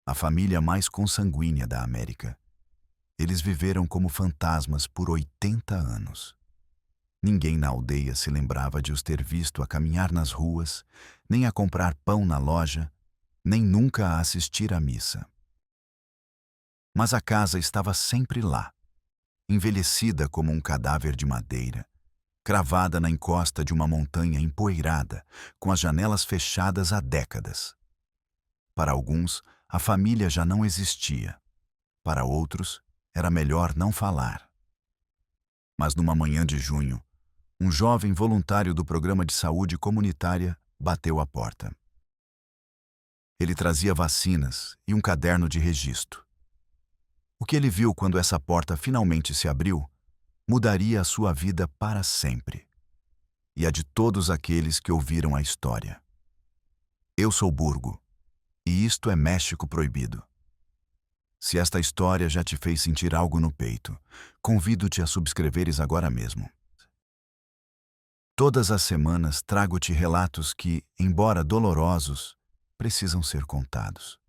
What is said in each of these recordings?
a família mais consanguínea da América. Eles viveram como fantasmas por 80 anos. Ninguém na aldeia se lembrava de os ter visto a caminhar nas ruas, nem a comprar pão na loja, nem nunca a assistir à missa. Mas a casa estava sempre lá, envelhecida como um cadáver de madeira, cravada na encosta de uma montanha empoeirada, com as janelas fechadas há décadas. Para alguns, a família já não existia. Para outros, era melhor não falar. Mas numa manhã de junho, um jovem voluntário do programa de saúde comunitária bateu à porta. Ele trazia vacinas e um caderno de registro. O que ele viu quando essa porta finalmente se abriu mudaria a sua vida para sempre, e a de todos aqueles que ouviram a história. Eu sou Burgo, e isto é México Proibido. Se esta história já te fez sentir algo no peito, convido-te a subscreveres agora mesmo. Todas as semanas trago-te relatos que, embora dolorosos, precisam ser contados.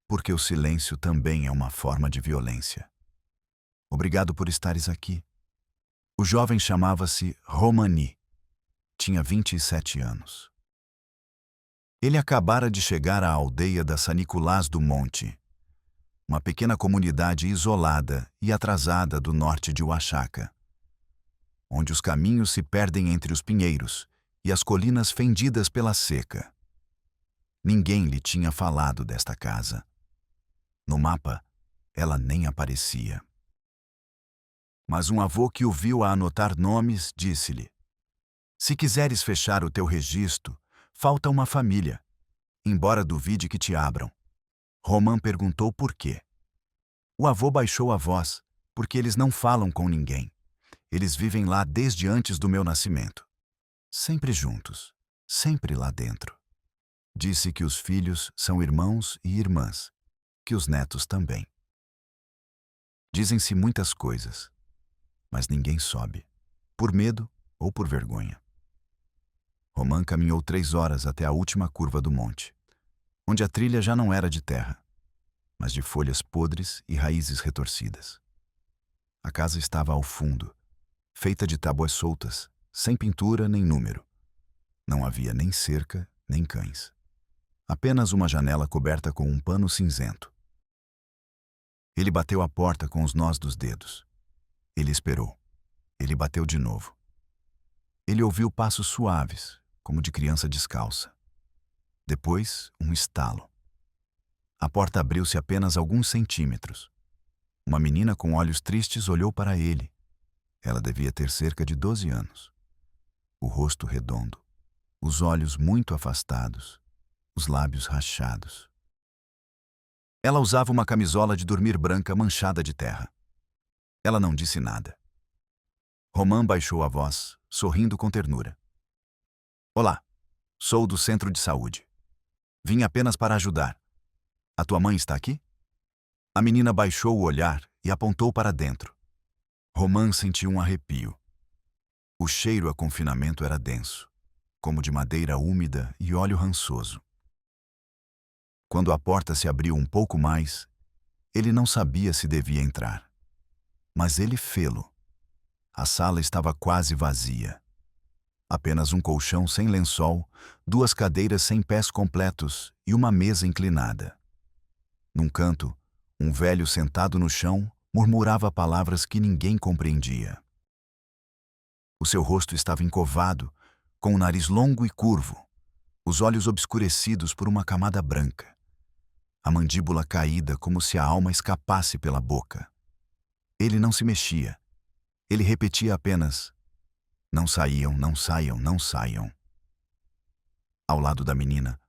Porque o silêncio também é uma forma de violência. Obrigado por estares aqui. O jovem chamava-se Romani. Tinha 27 anos. Ele acabara de chegar à aldeia da Saniculás do Monte, uma pequena comunidade isolada e atrasada do norte de Oaxaca, onde os caminhos se perdem entre os pinheiros e as colinas fendidas pela seca. Ninguém lhe tinha falado desta casa. No mapa, ela nem aparecia. Mas um avô que o viu a anotar nomes disse-lhe: "Se quiseres fechar o teu registro, falta uma família, embora duvide que te abram." Romã perguntou por quê. O avô baixou a voz, porque eles não falam com ninguém. Eles vivem lá desde antes do meu nascimento. Sempre juntos, sempre lá dentro. Disse que os filhos são irmãos e irmãs, que os netos também. Dizem-se muitas coisas, mas ninguém sobe, por medo ou por vergonha. Romã caminhou 3 horas até a última curva do monte, onde a trilha já não era de terra, mas de folhas podres e raízes retorcidas. A casa estava ao fundo, feita de tábuas soltas, sem pintura nem número. Não havia nem cerca, nem cães. Apenas uma janela coberta com um pano cinzento. Ele bateu a porta com os nós dos dedos. Ele esperou. Ele bateu de novo. Ele ouviu passos suaves, como de criança descalça. Depois, um estalo. A porta abriu-se apenas alguns centímetros. Uma menina com olhos tristes olhou para ele. Ela devia ter cerca de 12 anos. O rosto redondo, os olhos muito afastados, os lábios rachados. Ela usava uma camisola de dormir branca manchada de terra. Ela não disse nada. Romã baixou a voz, sorrindo com ternura. "Olá, sou do centro de saúde. Vim apenas para ajudar. A tua mãe está aqui?" A menina baixou o olhar e apontou para dentro. Romã sentiu um arrepio. O cheiro a confinamento era denso, como de madeira úmida e óleo rançoso. Quando a porta se abriu um pouco mais, ele não sabia se devia entrar. Mas ele fê-lo. A sala estava quase vazia. Apenas um colchão sem lençol, 2 cadeiras sem pés completos e uma mesa inclinada. Num canto, um velho sentado no chão murmurava palavras que ninguém compreendia. O seu rosto estava encovado, com o nariz longo e curvo, os olhos obscurecidos por uma camada branca, a mandíbula caída como se a alma escapasse pela boca. Ele não se mexia. Ele repetia apenas: "Não saiam, não saiam, não saiam." Ao lado da menina,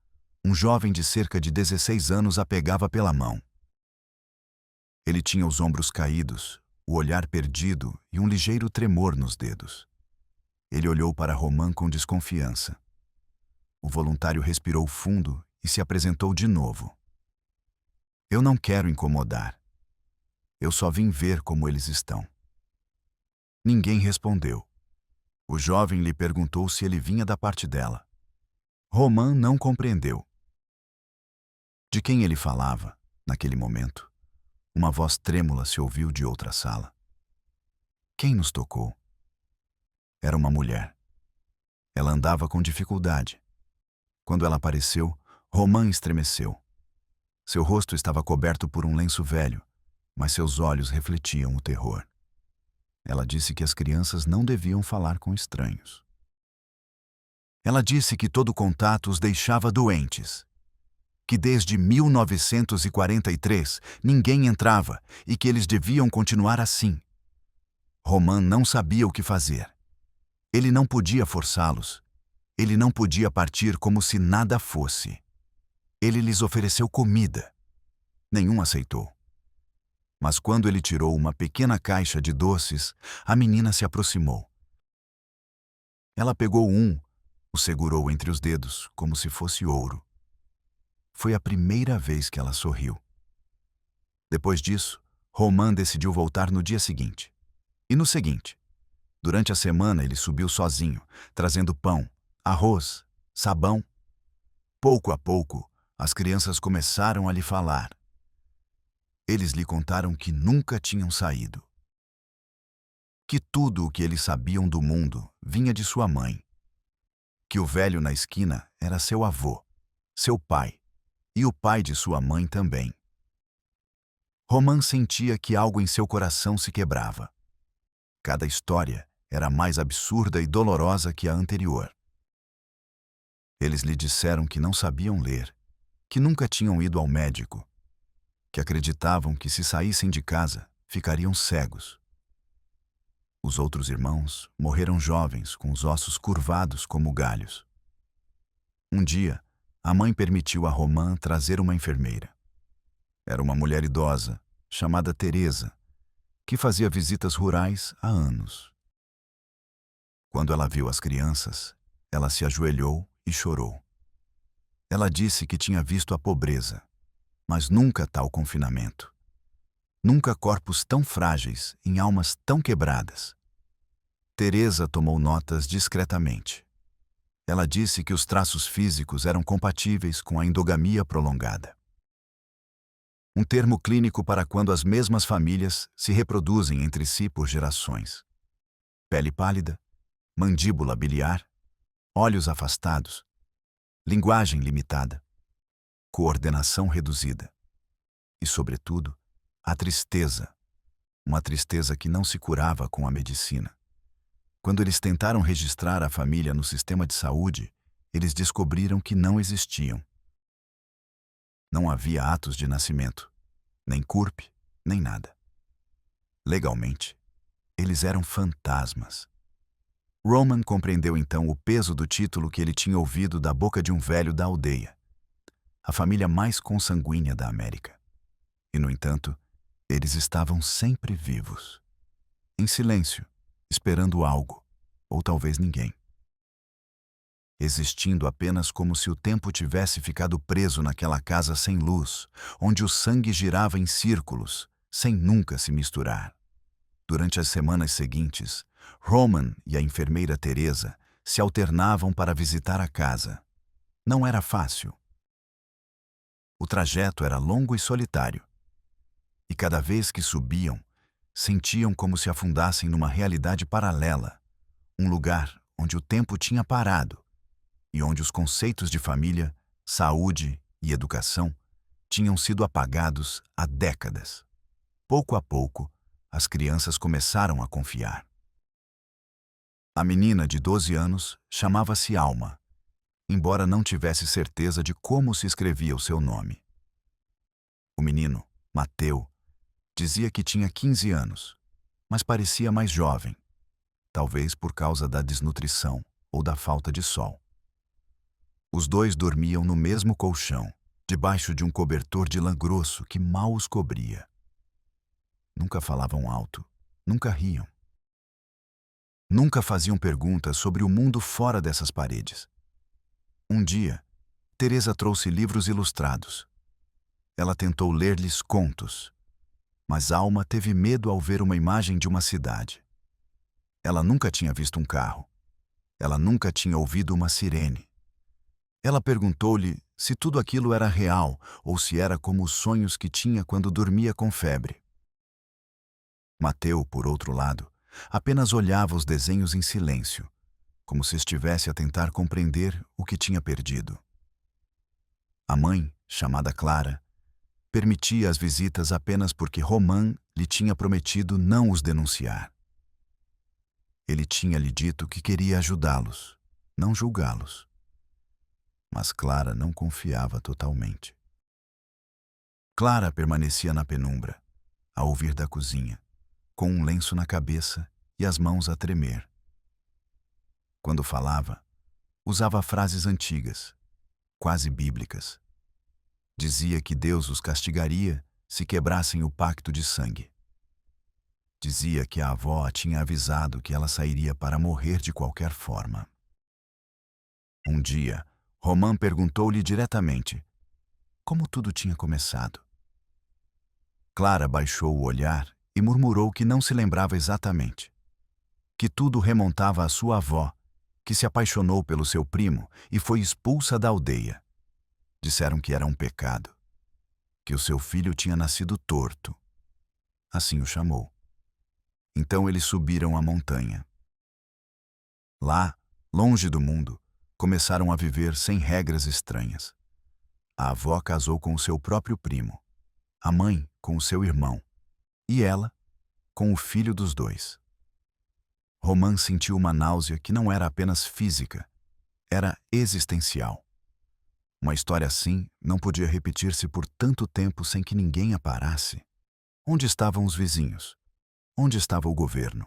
um jovem de cerca de 16 anos a pegava pela mão. Ele tinha os ombros caídos, o olhar perdido e um ligeiro tremor nos dedos. Ele olhou para Romã com desconfiança. O voluntário respirou fundo e se apresentou de novo. "Eu não quero incomodar. Eu só vim ver como eles estão." Ninguém respondeu. O jovem lhe perguntou se ele vinha da parte dela. Romã não compreendeu. De quem ele falava? Naquele momento, uma voz trêmula se ouviu de outra sala. Quem nos tocou? Era uma mulher. Ela andava com dificuldade. Quando ela apareceu, Roman estremeceu. Seu rosto estava coberto por um lenço velho, mas seus olhos refletiam o terror. Ela disse que as crianças não deviam falar com estranhos. Ela disse que todo contato os deixava doentes, que desde 1943 ninguém entrava e que eles deviam continuar assim. Roman não sabia o que fazer. Ele não podia forçá-los. Ele não podia partir como se nada fosse. Ele lhes ofereceu comida. Nenhum aceitou. Mas quando ele tirou uma pequena caixa de doces, a menina se aproximou. Ela pegou um, o segurou entre os dedos, como se fosse ouro. Foi a primeira vez que ela sorriu. Depois disso, Roman decidiu voltar no dia seguinte. E no seguinte. Durante a semana ele subiu sozinho, trazendo pão, arroz, sabão. Pouco a pouco, as crianças começaram a lhe falar. Eles lhe contaram que nunca tinham saído. Que tudo o que eles sabiam do mundo vinha de sua mãe. Que o velho na esquina era seu avô, seu pai, e o pai de sua mãe também. Roman sentia que algo em seu coração se quebrava. Cada história era mais absurda e dolorosa que a anterior. Eles lhe disseram que não sabiam ler, que nunca tinham ido ao médico, que acreditavam que se saíssem de casa, ficariam cegos. Os outros irmãos morreram jovens, com os ossos curvados como galhos. Um dia, a mãe permitiu a Roman trazer uma enfermeira. Era uma mulher idosa, chamada Teresa, que fazia visitas rurais há anos. Quando ela viu as crianças, ela se ajoelhou e chorou. Ela disse que tinha visto a pobreza, mas nunca tal confinamento. Nunca corpos tão frágeis em almas tão quebradas. Teresa tomou notas discretamente. Ela disse que os traços físicos eram compatíveis com a endogamia prolongada. Um termo clínico para quando as mesmas famílias se reproduzem entre si por gerações. Pele pálida, mandíbula biliar, olhos afastados, linguagem limitada, coordenação reduzida e, sobretudo, a tristeza, uma tristeza que não se curava com a medicina. Quando eles tentaram registrar a família no sistema de saúde, eles descobriram que não existiam. Não havia atos de nascimento, nem CURP, nem nada. Legalmente, eles eram fantasmas. Roman compreendeu então o peso do título que ele tinha ouvido da boca de um velho da aldeia, a família mais consanguínea da América. E, no entanto, eles estavam sempre vivos, em silêncio, esperando algo, ou talvez ninguém. Existindo apenas como se o tempo tivesse ficado preso naquela casa sem luz, onde o sangue girava em círculos, sem nunca se misturar. Durante as semanas seguintes, Roman e a enfermeira Teresa se alternavam para visitar a casa. Não era fácil. O trajeto era longo e solitário. E cada vez que subiam, sentiam como se afundassem numa realidade paralela, um lugar onde o tempo tinha parado e onde os conceitos de família, saúde e educação tinham sido apagados há décadas. Pouco a pouco, as crianças começaram a confiar. A menina de 12 anos chamava-se Alma, embora não tivesse certeza de como se escrevia o seu nome. O menino, Mateu, dizia que tinha 15 anos, mas parecia mais jovem, talvez por causa da desnutrição ou da falta de sol. Os dois dormiam no mesmo colchão, debaixo de um cobertor de lã grosso que mal os cobria. Nunca falavam alto, nunca riam. Nunca faziam perguntas sobre o mundo fora dessas paredes. Um dia, Teresa trouxe livros ilustrados. Ela tentou ler-lhes contos, mas Alma teve medo ao ver uma imagem de uma cidade. Ela nunca tinha visto um carro. Ela nunca tinha ouvido uma sirene. Ela perguntou-lhe se tudo aquilo era real ou se era como os sonhos que tinha quando dormia com febre. Mateu, por outro lado, apenas olhava os desenhos em silêncio, como se estivesse a tentar compreender o que tinha perdido. A mãe, chamada Clara, permitia as visitas apenas porque Romã lhe tinha prometido não os denunciar. Ele tinha lhe dito que queria ajudá-los, não julgá-los. Mas Clara não confiava totalmente. Clara permanecia na penumbra, a ouvir da cozinha, com um lenço na cabeça e as mãos a tremer. Quando falava, usava frases antigas, quase bíblicas. Dizia que Deus os castigaria se quebrassem o pacto de sangue. Dizia que a avó a tinha avisado que ela sairia para morrer de qualquer forma. Um dia, Romã perguntou-lhe diretamente como tudo tinha começado. Clara baixou o olhar e murmurou que não se lembrava exatamente. Que tudo remontava à sua avó, que se apaixonou pelo seu primo e foi expulsa da aldeia. Disseram que era um pecado, que o seu filho tinha nascido torto. Assim o chamou. Então eles subiram a montanha. Lá, longe do mundo, começaram a viver sem regras estranhas. A avó casou com o seu próprio primo, a mãe com o seu irmão, e ela com o filho dos dois. Romã sentiu uma náusea que não era apenas física, era existencial. Uma história assim não podia repetir-se por tanto tempo sem que ninguém a parasse. Onde estavam os vizinhos? Onde estava o governo?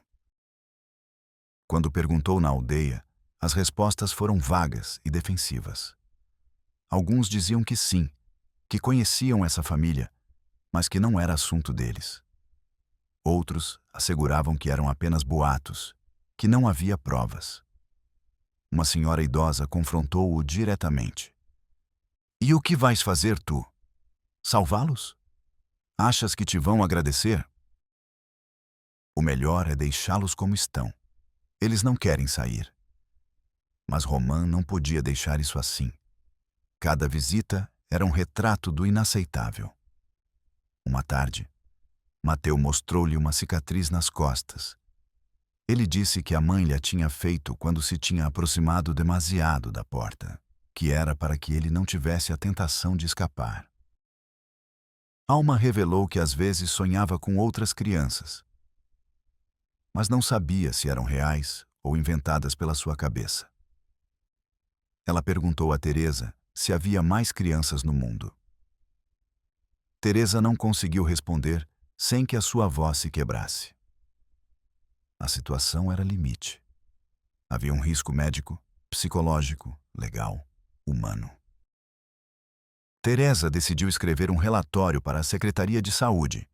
Quando perguntou na aldeia, as respostas foram vagas e defensivas. Alguns diziam que sim, que conheciam essa família, mas que não era assunto deles. Outros asseguravam que eram apenas boatos, que não havia provas. Uma senhora idosa confrontou-o diretamente. E o que vais fazer tu? Salvá-los? Achas que te vão agradecer? O melhor é deixá-los como estão. Eles não querem sair. Mas Romã não podia deixar isso assim. Cada visita era um retrato do inaceitável. Uma tarde, Mateu mostrou-lhe uma cicatriz nas costas. Ele disse que a mãe lhe a tinha feito quando se tinha aproximado demasiado da porta, que era para que ele não tivesse a tentação de escapar. Alma revelou que às vezes sonhava com outras crianças, mas não sabia se eram reais ou inventadas pela sua cabeça. Ela perguntou a Teresa se havia mais crianças no mundo. Teresa não conseguiu responder sem que a sua voz se quebrasse. A situação era limite. Havia um risco médico, psicológico, legal, humano. Teresa decidiu escrever um relatório para a Secretaria de Saúde,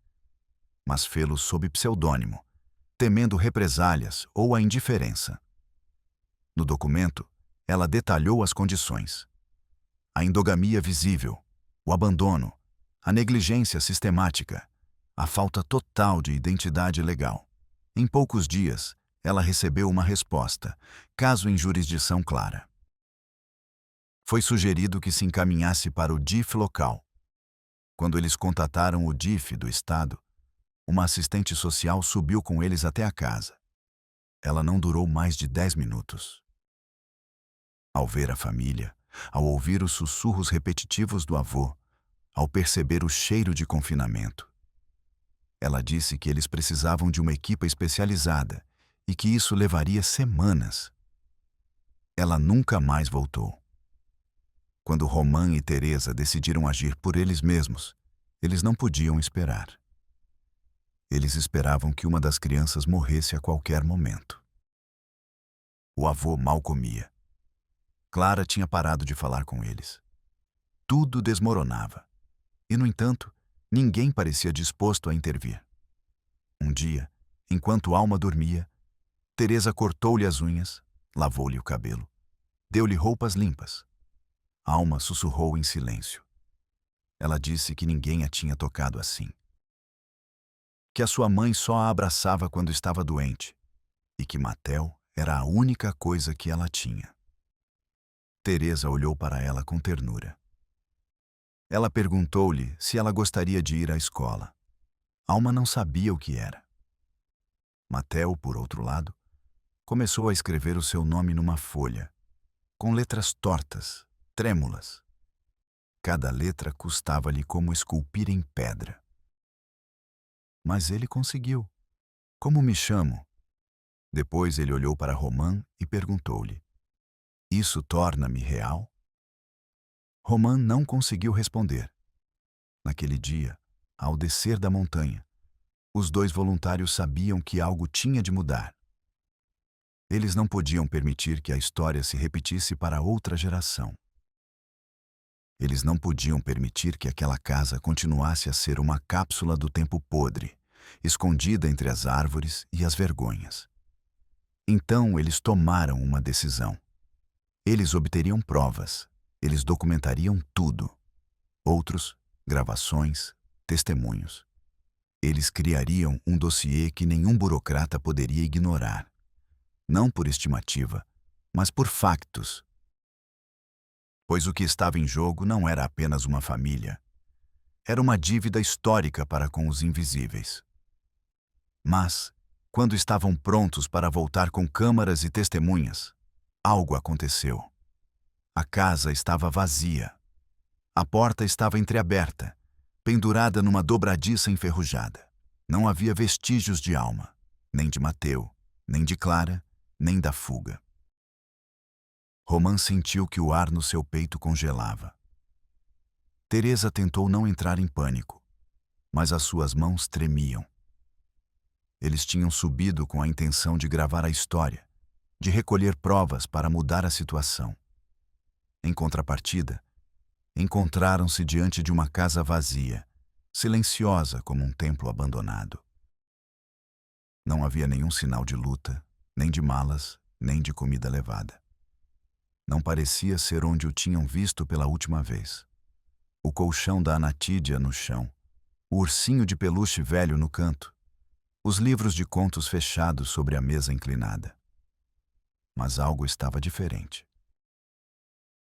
mas fê-lo sob pseudônimo, temendo represálias ou a indiferença. No documento, ela detalhou as condições: a endogamia visível, o abandono, a negligência sistemática, a falta total de identidade legal. Em poucos dias, ela recebeu uma resposta, caso em jurisdição clara. Foi sugerido que se encaminhasse para o DIF local. Quando eles contataram o DIF do estado, uma assistente social subiu com eles até a casa. Ela não durou mais de 10 minutos. Ao ver a família, ao ouvir os sussurros repetitivos do avô, ao perceber o cheiro de confinamento, ela disse que eles precisavam de uma equipe especializada e que isso levaria semanas. Ela nunca mais voltou. Quando Romã e Teresa decidiram agir por eles mesmos, eles não podiam esperar. Eles esperavam que uma das crianças morresse a qualquer momento. O avô mal comia. Clara tinha parado de falar com eles. Tudo desmoronava. E, no entanto, ninguém parecia disposto a intervir. Um dia, enquanto Alma dormia, Teresa cortou-lhe as unhas, lavou-lhe o cabelo, deu-lhe roupas limpas. Alma sussurrou em silêncio. Ela disse que ninguém a tinha tocado assim. Que a sua mãe só a abraçava quando estava doente e que Mateu era a única coisa que ela tinha. Teresa olhou para ela com ternura. Ela perguntou-lhe se ela gostaria de ir à escola. Alma não sabia o que era. Mateo, por outro lado, começou a escrever o seu nome numa folha, com letras tortas, trêmulas. Cada letra custava-lhe como esculpir em pedra. Mas ele conseguiu. Como me chamo? Depois ele olhou para Romã e perguntou-lhe: Isso torna-me real? Romã não conseguiu responder. Naquele dia, ao descer da montanha, os dois voluntários sabiam que algo tinha de mudar. Eles não podiam permitir que a história se repetisse para outra geração. Eles não podiam permitir que aquela casa continuasse a ser uma cápsula do tempo podre, escondida entre as árvores e as vergonhas. Então eles tomaram uma decisão. Eles obteriam provas, eles documentariam tudo. Outros, gravações, testemunhos. Eles criariam um dossiê que nenhum burocrata poderia ignorar. Não por estimativa, mas por factos. Pois o que estava em jogo não era apenas uma família. Era uma dívida histórica para com os invisíveis. Mas, quando estavam prontos para voltar com câmaras e testemunhas, algo aconteceu. A casa estava vazia. A porta estava entreaberta, pendurada numa dobradiça enferrujada. Não havia vestígios de Alma, nem de Mateo, nem de Clara, nem da fuga. Romã sentiu que o ar no seu peito congelava. Teresa tentou não entrar em pânico, mas as suas mãos tremiam. Eles tinham subido com a intenção de gravar a história, de recolher provas para mudar a situação. Em contrapartida, encontraram-se diante de uma casa vazia, silenciosa como um templo abandonado. Não havia nenhum sinal de luta, nem de malas, nem de comida levada. Não parecia ser onde o tinham visto pela última vez. O colchão da Anatídia no chão, o ursinho de peluche velho no canto, os livros de contos fechados sobre a mesa inclinada. Mas algo estava diferente.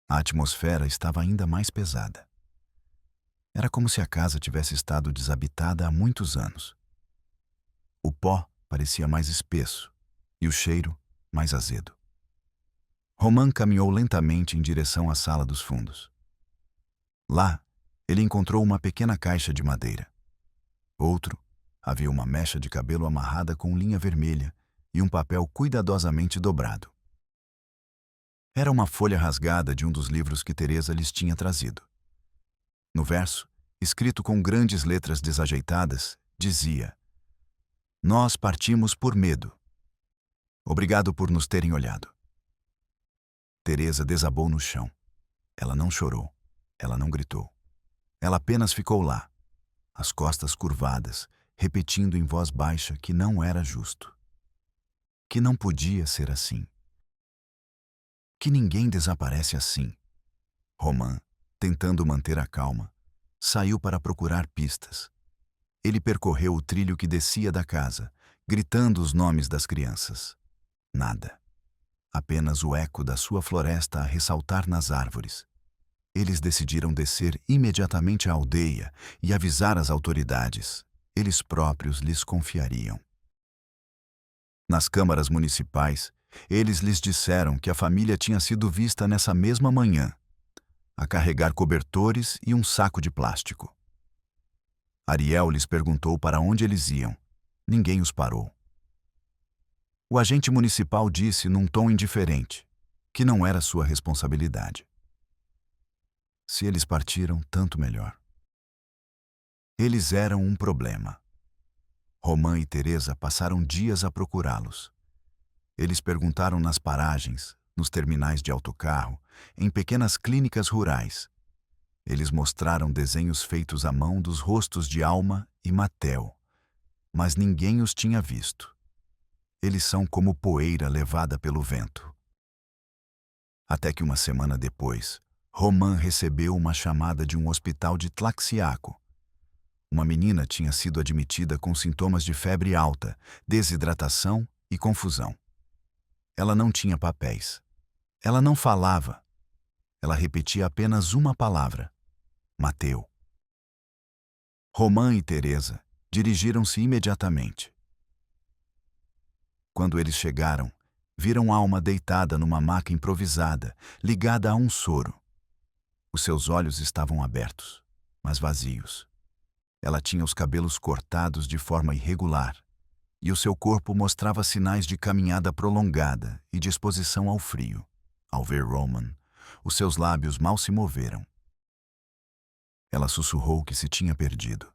A atmosfera estava ainda mais pesada. Era como se a casa tivesse estado desabitada há muitos anos. O pó parecia mais espesso e o cheiro mais azedo. Romã caminhou lentamente em direção à sala dos fundos. Lá, ele encontrou uma pequena caixa de madeira. Havia uma mecha de cabelo amarrada com linha vermelha e um papel cuidadosamente dobrado. Era uma folha rasgada de um dos livros que Teresa lhes tinha trazido. No verso, escrito com grandes letras desajeitadas, dizia: Nós partimos por medo. Obrigado por nos terem olhado. Teresa desabou no chão. Ela não chorou. Ela não gritou. Ela apenas ficou lá, as costas curvadas, repetindo em voz baixa que não era justo. Que não podia ser assim. Que ninguém desaparece assim. Romã, tentando manter a calma, saiu para procurar pistas. Ele percorreu o trilho que descia da casa, gritando os nomes das crianças. Nada. Apenas o eco da sua floresta a ressaltar nas árvores. Eles decidiram descer imediatamente à aldeia e avisar as autoridades. Eles próprios lhes confiariam. Nas câmaras municipais, eles lhes disseram que a família tinha sido vista nessa mesma manhã, a carregar cobertores e um saco de plástico. Ariel lhes perguntou para onde eles iam. Ninguém os parou. O agente municipal disse num tom indiferente que não era sua responsabilidade. Se eles partiram, tanto melhor. Eles eram um problema. Romã e Teresa passaram dias a procurá-los. Eles perguntaram nas paragens, nos terminais de autocarro, em pequenas clínicas rurais. Eles mostraram desenhos feitos à mão dos rostos de Alma e Mateo, mas ninguém os tinha visto. Eles são como poeira levada pelo vento. Até que uma semana depois, Romã recebeu uma chamada de um hospital de Tlaxiaco. Uma menina tinha sido admitida com sintomas de febre alta, desidratação e confusão. Ela não tinha papéis. Ela não falava. ela repetia apenas uma palavra: Mateu. Romã e Teresa dirigiram-se imediatamente. Quando eles chegaram, viram Alma deitada numa maca improvisada, ligada a um soro. Os seus olhos estavam abertos, mas vazios. Ela tinha os cabelos cortados de forma irregular, e o seu corpo mostrava sinais de caminhada prolongada e de exposição ao frio. Ao ver Roman, os seus lábios mal se moveram. Ela sussurrou que se tinha perdido,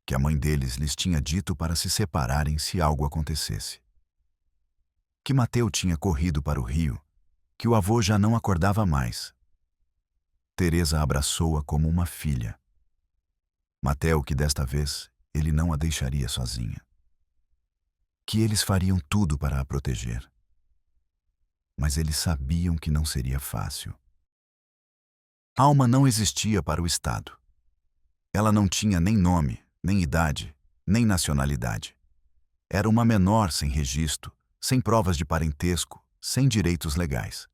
que a mãe deles lhes tinha dito para se separarem se algo acontecesse, que Mateu tinha corrido para o rio, que o avô já não acordava mais. Teresa abraçou-a como uma filha. Mateu que desta vez ele não a deixaria sozinha, que eles fariam tudo para a proteger. Mas eles sabiam que não seria fácil. Alma não existia para o Estado. Ela não tinha nem nome, nem idade, nem nacionalidade. Era uma menor sem registro, sem provas de parentesco, sem direitos legais.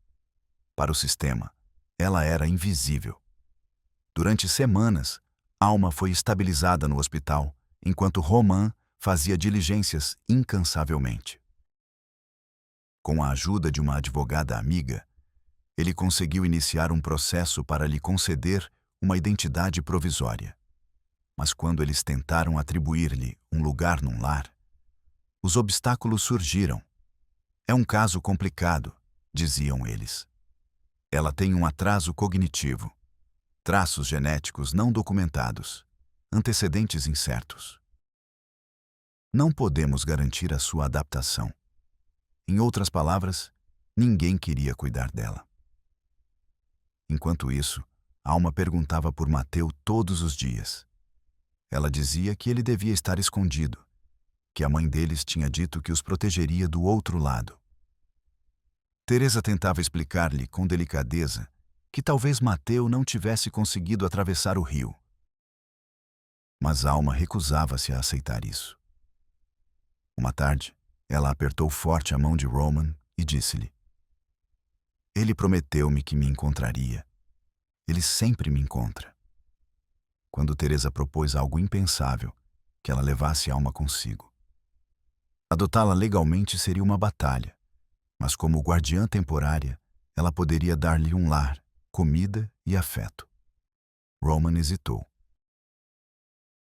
Para o sistema, ela era invisível. Durante semanas, Alma foi estabilizada no hospital, enquanto Roman fazia diligências incansavelmente. Com a ajuda de uma advogada amiga, ele conseguiu iniciar um processo para lhe conceder uma identidade provisória. Mas quando eles tentaram atribuir-lhe um lugar num lar, os obstáculos surgiram. É um caso complicado, diziam eles. Ela tem um atraso cognitivo, traços genéticos não documentados, antecedentes incertos. Não podemos garantir a sua adaptação. Em outras palavras, ninguém queria cuidar dela. Enquanto isso, Alma perguntava por Mateu todos os dias. Ela dizia que ele devia estar escondido, que a mãe deles tinha dito que os protegeria do outro lado. Teresa tentava explicar-lhe com delicadeza que talvez Mateu não tivesse conseguido atravessar o rio. Mas Alma recusava-se a aceitar isso. Uma tarde, ela apertou forte a mão de Roman e disse-lhe: Ele prometeu-me que me encontraria. Ele sempre me encontra. Quando Teresa propôs algo impensável, que ela levasse Alma consigo. Adotá-la legalmente seria uma batalha, mas como guardiã temporária, ela poderia dar-lhe um lar, comida e afeto. Roman hesitou.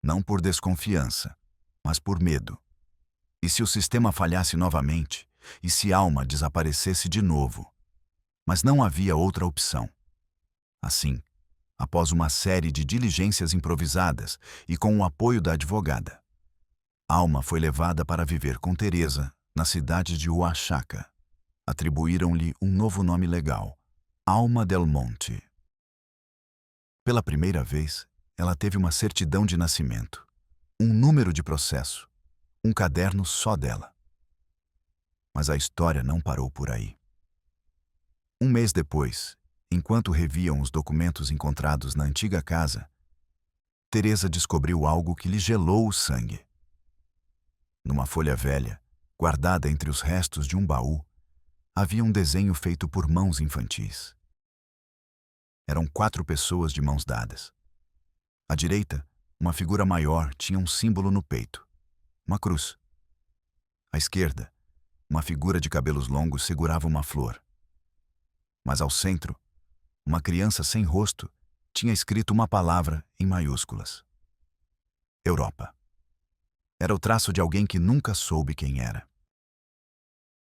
Não por desconfiança, mas por medo. E se o sistema falhasse novamente? E se Alma desaparecesse de novo? Mas não havia outra opção. Assim, após uma série de diligências improvisadas e com o apoio da advogada, Alma foi levada para viver com Teresa na cidade de Oaxaca. Atribuíram-lhe um novo nome legal, Alma del Monte. Pela primeira vez, ela teve uma certidão de nascimento, um número de processo, um caderno só dela. Mas a história não parou por aí. Um mês depois, enquanto reviam os documentos encontrados na antiga casa, Teresa descobriu algo que lhe gelou o sangue. Numa folha velha, guardada entre os restos de um baú, havia um desenho feito por mãos infantis. Eram 4 pessoas de mãos dadas. À direita, uma figura maior tinha um símbolo no peito, uma cruz. À esquerda, uma figura de cabelos longos segurava uma flor. Mas ao centro, uma criança sem rosto tinha escrito uma palavra em maiúsculas: Europa. Era o traço de alguém que nunca soube quem era.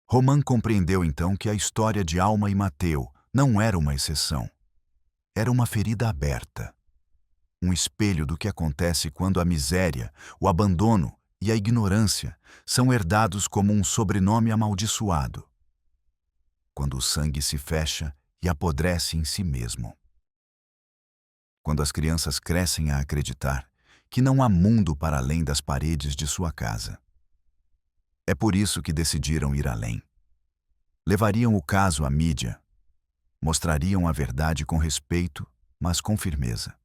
Roman compreendeu então que a história de Alma e Mateu não era uma exceção. Era uma ferida aberta. Um espelho do que acontece quando a miséria, o abandono e a ignorância são herdados como um sobrenome amaldiçoado. Quando o sangue se fecha e apodrece em si mesmo. Quando as crianças crescem a acreditar que não há mundo para além das paredes de sua casa. É por isso que decidiram ir além. Levariam o caso à mídia. Mostrariam a verdade com respeito, mas com firmeza.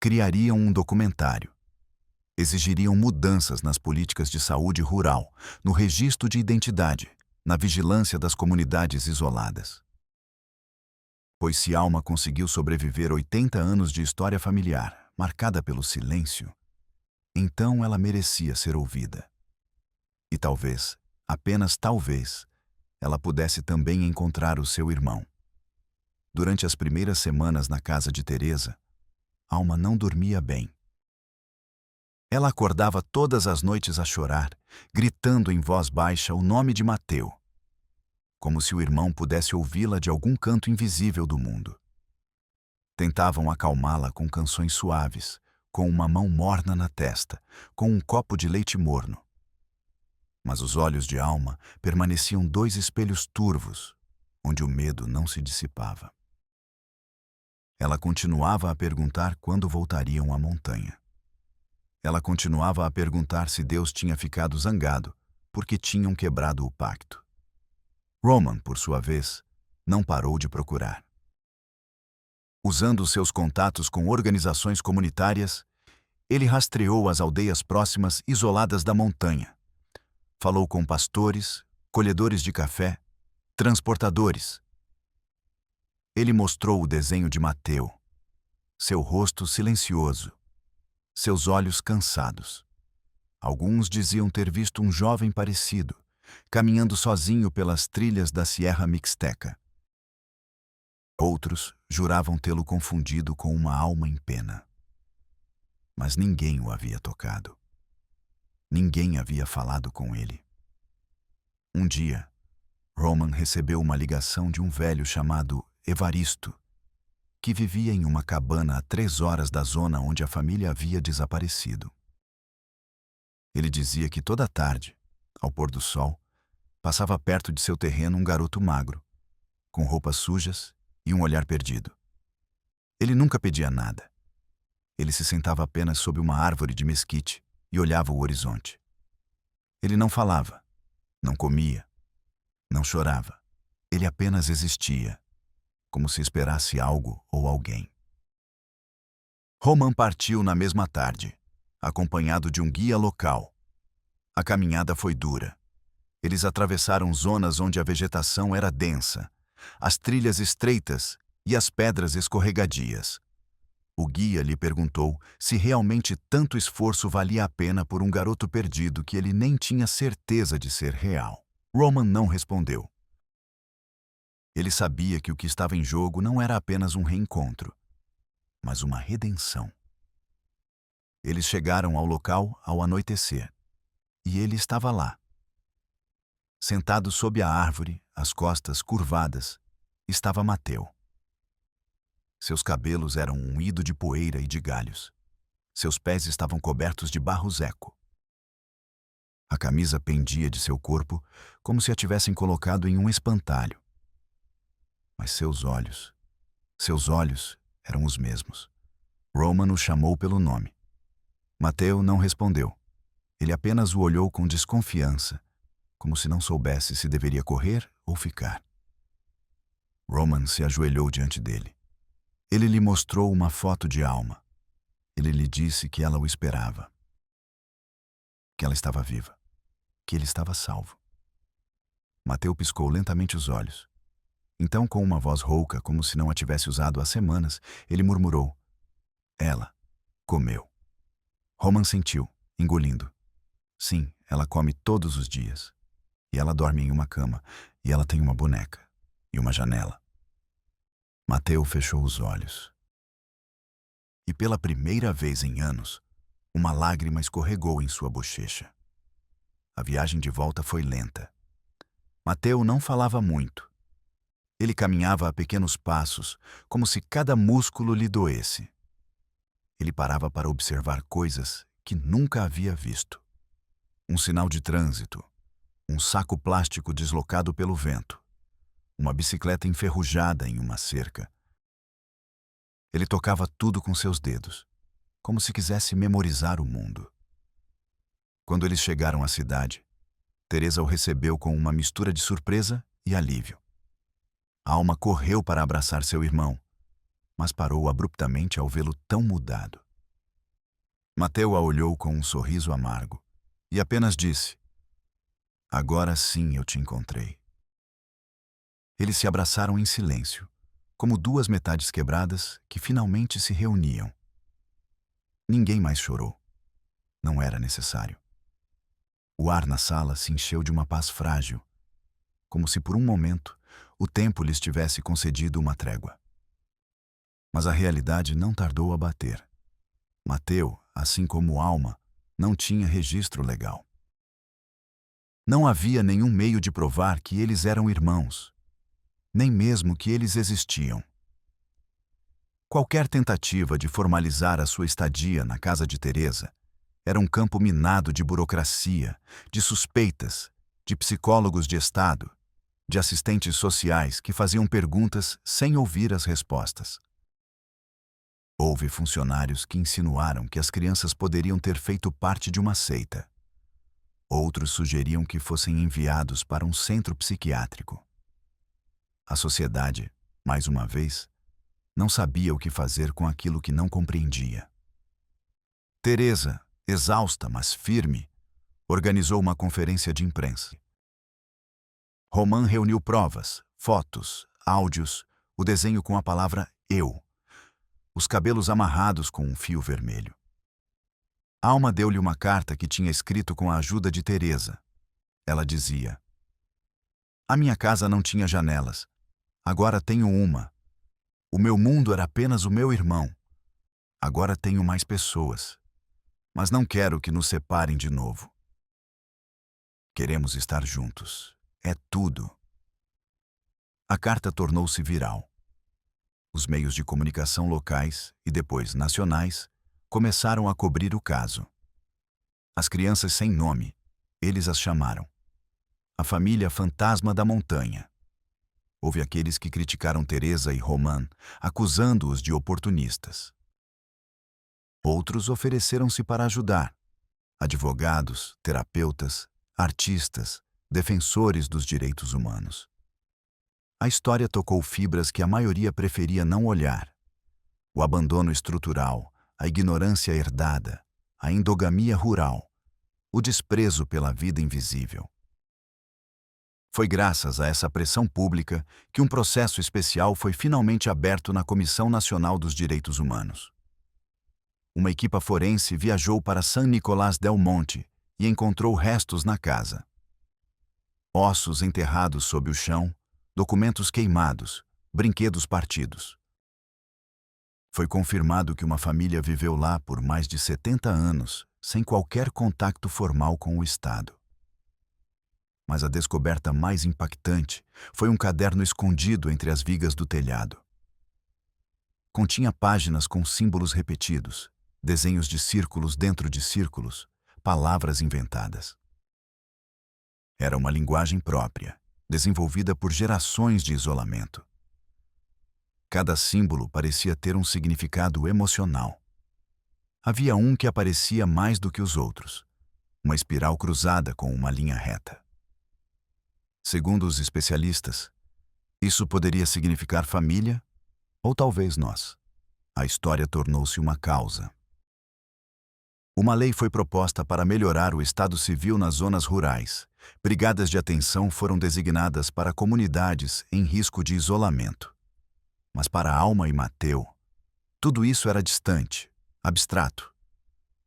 Criariam um documentário. Exigiriam mudanças nas políticas de saúde rural, no registro de identidade, na vigilância das comunidades isoladas. Pois se Alma conseguiu sobreviver 80 anos de história familiar, marcada pelo silêncio, então ela merecia ser ouvida. E talvez, apenas talvez, ela pudesse também encontrar o seu irmão. Durante as primeiras semanas na casa de Teresa, Alma não dormia bem. Ela acordava todas as noites a chorar, gritando em voz baixa o nome de Mateu, como se o irmão pudesse ouvi-la de algum canto invisível do mundo. Tentavam acalmá-la com canções suaves, com uma mão morna na testa, com um copo de leite morno. Mas os olhos de Alma permaneciam dois espelhos turvos, onde o medo não se dissipava. Ela continuava a perguntar quando voltariam à montanha. Ela continuava a perguntar se Deus tinha ficado zangado, porque tinham quebrado o pacto. Roman, por sua vez, não parou de procurar. Usando seus contatos com organizações comunitárias, ele rastreou as aldeias próximas isoladas da montanha. Falou com pastores, colhedores de café, transportadores. Ele mostrou o desenho de Mateu, seu rosto silencioso, seus olhos cansados. Alguns diziam ter visto um jovem parecido, caminhando sozinho pelas trilhas da Sierra Mixteca. Outros juravam tê-lo confundido com uma alma em pena. Mas ninguém o havia tocado. Ninguém havia falado com ele. Um dia, Roman recebeu uma ligação de um velho chamado Evaristo, que vivia em uma cabana a 3 horas da zona onde a família havia desaparecido. Ele dizia que toda tarde, ao pôr do sol, passava perto de seu terreno um garoto magro, com roupas sujas e um olhar perdido. Ele nunca pedia nada. Ele se sentava apenas sob uma árvore de mesquite e olhava o horizonte. Ele não falava, não comia, não chorava. Ele apenas existia, como se esperasse algo ou alguém. Roman partiu na mesma tarde, acompanhado de um guia local. A caminhada foi dura. Eles atravessaram zonas onde a vegetação era densa, as trilhas estreitas e as pedras escorregadias. O guia lhe perguntou se realmente tanto esforço valia a pena por um garoto perdido que ele nem tinha certeza de ser real. Roman não respondeu. Ele sabia que o que estava em jogo não era apenas um reencontro, mas uma redenção. Eles chegaram ao local ao anoitecer, e ele estava lá. Sentado sob a árvore, as costas curvadas, estava Mateu. Seus cabelos eram ungidos de poeira e de galhos. Seus pés estavam cobertos de barro seco. A camisa pendia de seu corpo como se a tivessem colocado em um espantalho. Mas seus olhos eram os mesmos. Roman o chamou pelo nome. Mateu não respondeu. Ele apenas o olhou com desconfiança, como se não soubesse se deveria correr ou ficar. Roman se ajoelhou diante dele. Ele lhe mostrou uma foto de Alma. Ele lhe disse que ela o esperava. Que ela estava viva. Que ele estava salvo. Mateu piscou lentamente os olhos. Então, com uma voz rouca, como se não a tivesse usado há semanas, ele murmurou: "Ela comeu." Roman sentiu, engolindo. Sim, ela come todos os dias. E ela dorme em uma cama, e ela tem uma boneca, e uma janela. Mateu fechou os olhos. E pela primeira vez em anos, uma lágrima escorregou em sua bochecha. A viagem de volta foi lenta. Mateu não falava muito. Ele caminhava a pequenos passos, como se cada músculo lhe doesse. Ele parava para observar coisas que nunca havia visto. Um sinal de trânsito, um saco plástico deslocado pelo vento, uma bicicleta enferrujada em uma cerca. Ele tocava tudo com seus dedos, como se quisesse memorizar o mundo. Quando eles chegaram à cidade, Teresa o recebeu com uma mistura de surpresa e alívio. Alma correu para abraçar seu irmão, mas parou abruptamente ao vê-lo tão mudado. Mateu a olhou com um sorriso amargo e apenas disse: "Agora sim eu te encontrei." Eles se abraçaram em silêncio, como duas metades quebradas que finalmente se reuniam. Ninguém mais chorou. Não era necessário. O ar na sala se encheu de uma paz frágil, como se por um momento o tempo lhes tivesse concedido uma trégua. Mas a realidade não tardou a bater. Mateu, assim como Alma, não tinha registro legal. Não havia nenhum meio de provar que eles eram irmãos, nem mesmo que eles existiam. Qualquer tentativa de formalizar a sua estadia na casa de Teresa era um campo minado de burocracia, de suspeitas, de psicólogos de Estado, de assistentes sociais que faziam perguntas sem ouvir as respostas. Houve funcionários que insinuaram que as crianças poderiam ter feito parte de uma seita. Outros sugeriam que fossem enviados para um centro psiquiátrico. A sociedade, mais uma vez, não sabia o que fazer com aquilo que não compreendia. Teresa, exausta, mas firme, organizou uma conferência de imprensa. Roman reuniu provas, fotos, áudios, o desenho com a palavra eu, os cabelos amarrados com um fio vermelho. Alma deu-lhe uma carta que tinha escrito com a ajuda de Teresa. Ela dizia: "A minha casa não tinha janelas. Agora tenho uma. O meu mundo era apenas o meu irmão. Agora tenho mais pessoas. Mas não quero que nos separem de novo. Queremos estar juntos. É tudo." A carta tornou-se viral. Os meios de comunicação locais e depois nacionais começaram a cobrir o caso. As crianças sem nome, eles as chamaram a família fantasma da montanha. Houve aqueles que criticaram Teresa e Roman, acusando-os de oportunistas. Outros ofereceram-se para ajudar: advogados, terapeutas, artistas, defensores dos direitos humanos. A história tocou fibras que a maioria preferia não olhar: o abandono estrutural, a ignorância herdada, a endogamia rural, o desprezo pela vida invisível. Foi graças a essa pressão pública que um processo especial foi finalmente aberto na Comissão Nacional dos Direitos Humanos. Uma equipa forense viajou para San Nicolás del Monte e encontrou restos na casa. Ossos enterrados sob o chão, documentos queimados, brinquedos partidos. Foi confirmado que uma família viveu lá por mais de 70 anos, sem qualquer contato formal com o Estado. Mas a descoberta mais impactante foi um caderno escondido entre as vigas do telhado. Continha páginas com símbolos repetidos, desenhos de círculos dentro de círculos, palavras inventadas. Era uma linguagem própria, desenvolvida por gerações de isolamento. Cada símbolo parecia ter um significado emocional. Havia um que aparecia mais do que os outros, uma espiral cruzada com uma linha reta. Segundo os especialistas, isso poderia significar família ou talvez nós. A história tornou-se uma causa. Uma lei foi proposta para melhorar o estado civil nas zonas rurais. Brigadas de atenção foram designadas para comunidades em risco de isolamento. Mas para Alma e Mateu, tudo isso era distante, abstrato.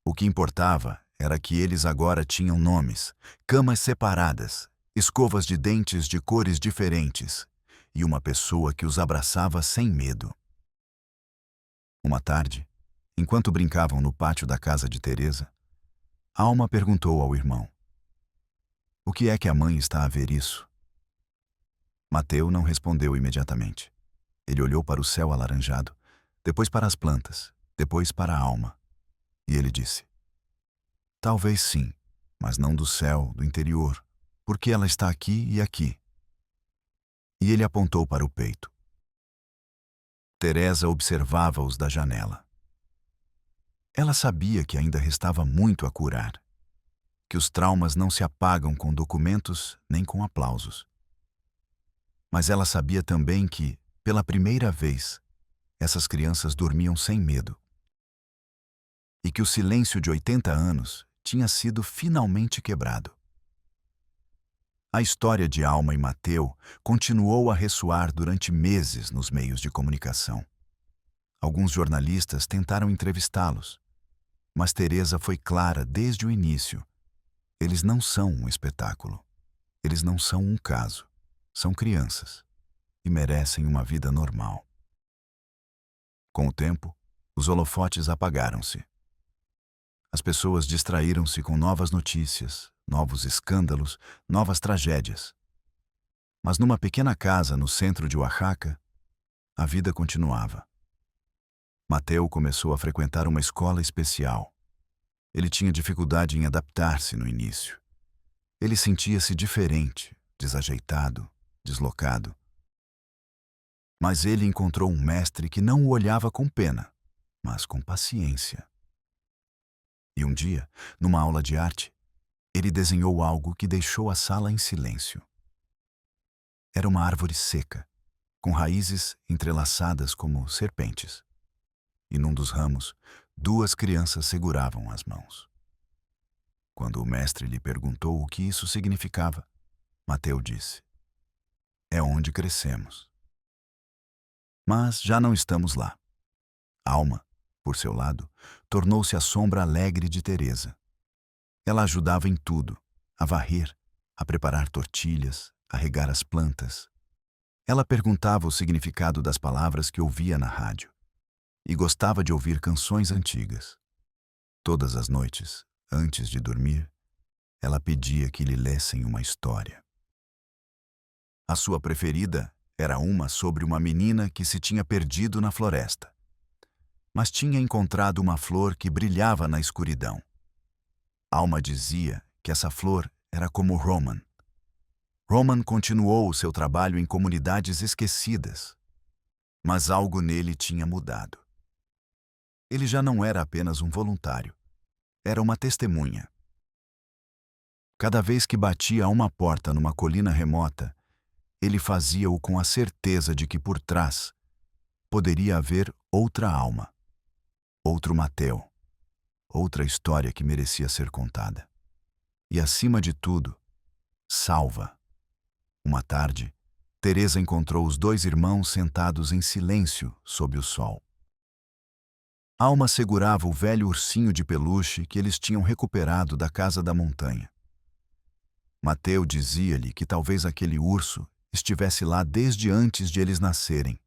O que importava era que eles agora tinham nomes, camas separadas, escovas de dentes de cores diferentes e uma pessoa que os abraçava sem medo. Uma tarde, enquanto brincavam no pátio da casa de Teresa, Alma perguntou ao irmão: "O que é que a mãe está a ver isso?" Mateu não respondeu imediatamente. Ele olhou para o céu alaranjado, depois para as plantas, depois para a Alma. E ele disse: "Talvez sim, mas não do céu, do interior, porque ela está aqui e aqui." E ele apontou para o peito. Teresa observava-os da janela. Ela sabia que ainda restava muito a curar, que os traumas não se apagam com documentos nem com aplausos. Mas ela sabia também que, pela primeira vez, essas crianças dormiam sem medo. E que o silêncio de 80 anos tinha sido finalmente quebrado. A história de Alma e Mateu continuou a ressoar durante meses nos meios de comunicação. Alguns jornalistas tentaram entrevistá-los, mas Teresa foi clara desde o início. Eles não são um espetáculo. Eles não são um caso. São crianças e merecem uma vida normal. Com o tempo, os holofotes apagaram-se. As pessoas distraíram-se com novas notícias, novos escândalos, novas tragédias. Mas numa pequena casa no centro de Oaxaca, a vida continuava. Mateu começou a frequentar uma escola especial. Ele tinha dificuldade em adaptar-se no início. Ele sentia-se diferente, desajeitado, deslocado. Mas ele encontrou um mestre que não o olhava com pena, mas com paciência. E um dia, numa aula de arte, ele desenhou algo que deixou a sala em silêncio. Era uma árvore seca, com raízes entrelaçadas como serpentes. E num dos ramos, 2 crianças seguravam as mãos. Quando o mestre lhe perguntou o que isso significava, Mateu disse: "É onde crescemos." Mas já não estamos lá. Alma, por seu lado, tornou-se a sombra alegre de Teresa. Ela ajudava em tudo, a varrer, a preparar tortilhas, a regar as plantas. Ela perguntava o significado das palavras que ouvia na rádio e gostava de ouvir canções antigas. Todas as noites, antes de dormir, ela pedia que lhe lessem uma história. A sua preferida era uma sobre uma menina que se tinha perdido na floresta, mas tinha encontrado uma flor que brilhava na escuridão. Alma dizia que essa flor era como Roman. Roman continuou o seu trabalho em comunidades esquecidas, mas algo nele tinha mudado. Ele já não era apenas um voluntário, era uma testemunha. Cada vez que batia a uma porta numa colina remota, ele fazia-o com a certeza de que por trás poderia haver outra alma, outro Mateu, outra história que merecia ser contada. E acima de tudo, salva. Uma tarde, Teresa encontrou os 2 irmãos sentados em silêncio sob o sol. Alma segurava o velho ursinho de peluche que eles tinham recuperado da casa da montanha. Mateu dizia-lhe que talvez aquele urso estivesse lá desde antes de eles nascerem,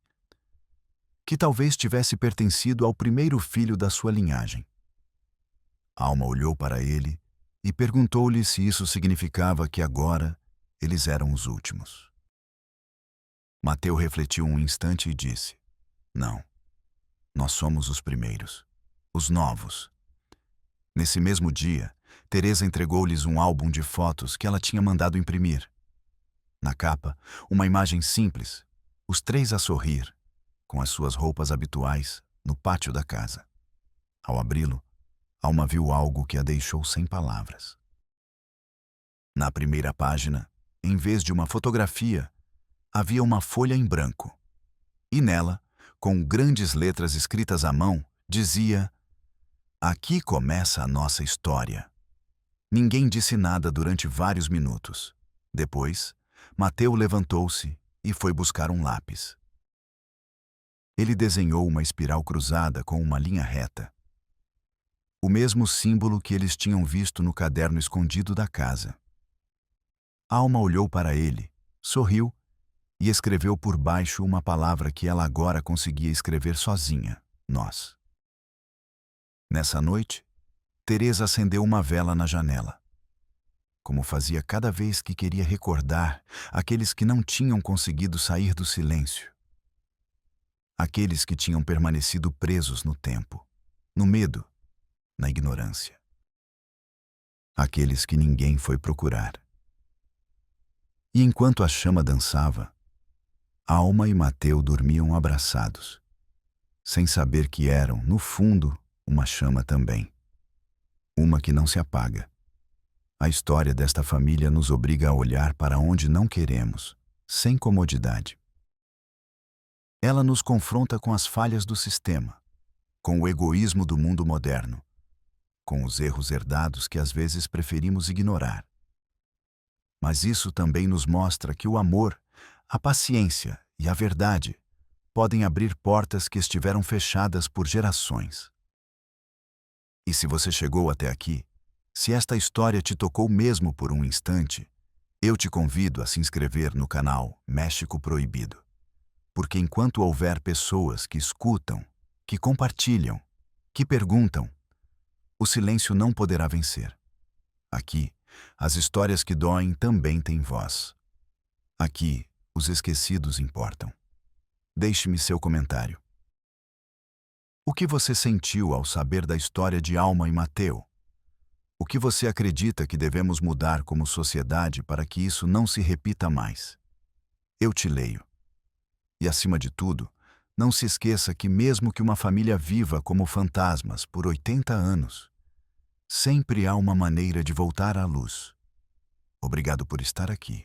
que talvez tivesse pertencido ao primeiro filho da sua linhagem. Alma olhou para ele e perguntou-lhe se isso significava que agora eles eram os últimos. Mateu refletiu um instante e disse: "Não. Nós somos os primeiros, os novos." Nesse mesmo dia, Teresa entregou-lhes um álbum de fotos que ela tinha mandado imprimir. Na capa, uma imagem simples, os 3 a sorrir, com as suas roupas habituais, no pátio da casa. Ao abri-lo, Alma viu algo que a deixou sem palavras. Na primeira página, em vez de uma fotografia, havia uma folha em branco. E nela, com grandes letras escritas à mão, dizia: "Aqui começa a nossa história." Ninguém disse nada durante vários minutos. Depois, Mateu levantou-se e foi buscar um lápis. Ele desenhou uma espiral cruzada com uma linha reta. O mesmo símbolo que eles tinham visto no caderno escondido da casa. Alma olhou para ele, sorriu e escreveu por baixo uma palavra que ela agora conseguia escrever sozinha: nós. Nessa noite, Teresa acendeu uma vela na janela, como fazia cada vez que queria recordar aqueles que não tinham conseguido sair do silêncio. Aqueles que tinham permanecido presos no tempo, no medo, na ignorância. Aqueles que ninguém foi procurar. E enquanto a chama dançava, Alma e Mateu dormiam abraçados, sem saber que eram, no fundo, uma chama também. Uma que não se apaga. A história desta família nos obriga a olhar para onde não queremos, sem comodidade. Ela nos confronta com as falhas do sistema, com o egoísmo do mundo moderno, com os erros herdados que às vezes preferimos ignorar. Mas isso também nos mostra que o amor, a paciência e a verdade podem abrir portas que estiveram fechadas por gerações. E se você chegou até aqui, se esta história te tocou mesmo por um instante, eu te convido a se inscrever no canal México Proibido. Porque enquanto houver pessoas que escutam, que compartilham, que perguntam, o silêncio não poderá vencer. Aqui, as histórias que doem também têm voz. Aqui, os esquecidos importam. Deixe-me seu comentário. O que você sentiu ao saber da história de Alma e Mateu? O que você acredita que devemos mudar como sociedade para que isso não se repita mais? Eu te leio. E, acima de tudo, não se esqueça que mesmo que uma família viva como fantasmas por 80 anos, sempre há uma maneira de voltar à luz. Obrigado por estar aqui.